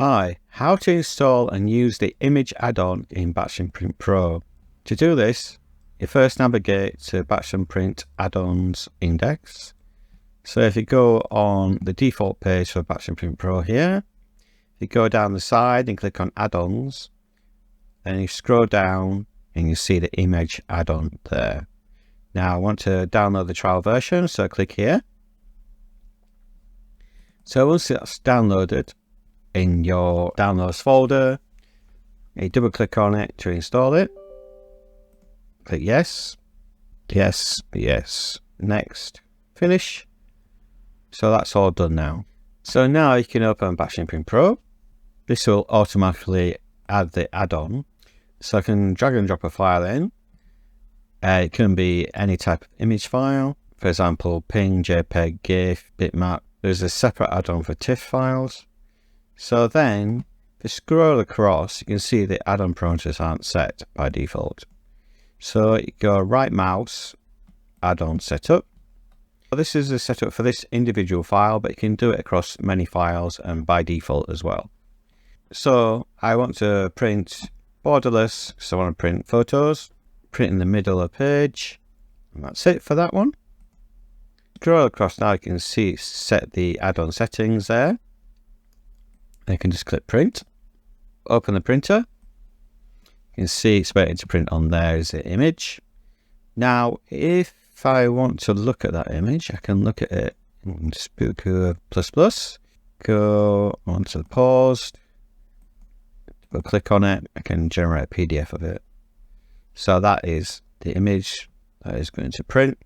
Hi, how to install and use the image add-on in Batch & Print Pro. To do this, you first navigate to Batch & Print add-ons index. So if you go on the default page for Batch & Print Pro here, you go down the side and click on add-ons, and you scroll down and you see the image add-on there. Now I want to download the trial version, so click here. So once that's downloaded, in your downloads folder, you double click on it to install it. Click yes, yes, yes, next, finish. So that's all done now. So now you can open Batch & Print Pro. This will automatically add the add-on. So I can drag and drop a file in. It can be any type of image file, for example, PNG, JPEG, GIF, bitmap. There's a separate add-on for TIFF files. So then, if you scroll across, you can see the add-on parameters aren't set by default. So you go right mouse, add-on setup. This is the setup for this individual file, but you can do it across many files and by default as well. So I want to print borderless, so I want to print photos, print in the middle of the page, and that's it for that one. Scroll across now, you can see set the add-on settings there. You can just click print, open the printer. You can see it's waiting to print on there is the image. Now, if I want to look at that image, I can look at it in Spooker++, go onto the paused, go click on it, I can generate a PDF of it. So that is the image that is going to print.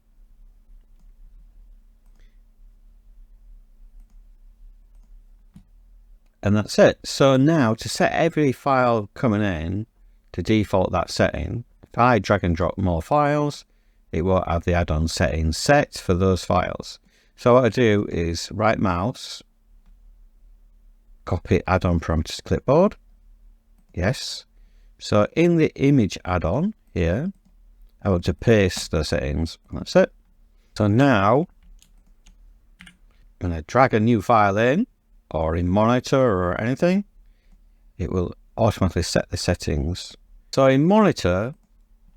And that's it. So now to set every file coming in to default that setting, if I drag and drop more files, it will have the add-on settings set for those files. So what I do is right mouse, copy add-on parameters to clipboard. Yes. So in the image add-on here, I want to paste the settings. And that's it. So now I'm going to drag a new file in, or in monitor or anything, it will automatically set the settings. So in monitor,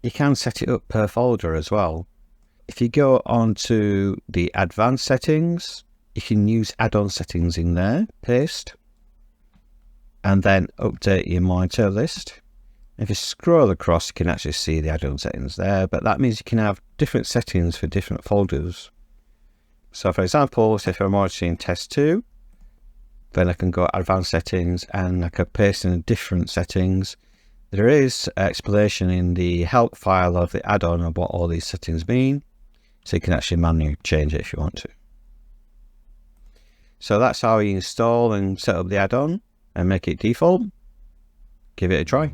you can set it up per folder as well. If you go on to the advanced settings, you can use add-on settings in there, paste, and then update your monitor list. If you scroll across, you can actually see the add-on settings there, but that means you can have different settings for different folders. So for example, if I'm monitoring test 2, then I can go advanced settings and I can paste in different settings. There is explanation in the help file of the add-on of what all these settings mean. So you can actually manually change it if you want to. So that's how you install and set up the add-on and make it default. Give it a try.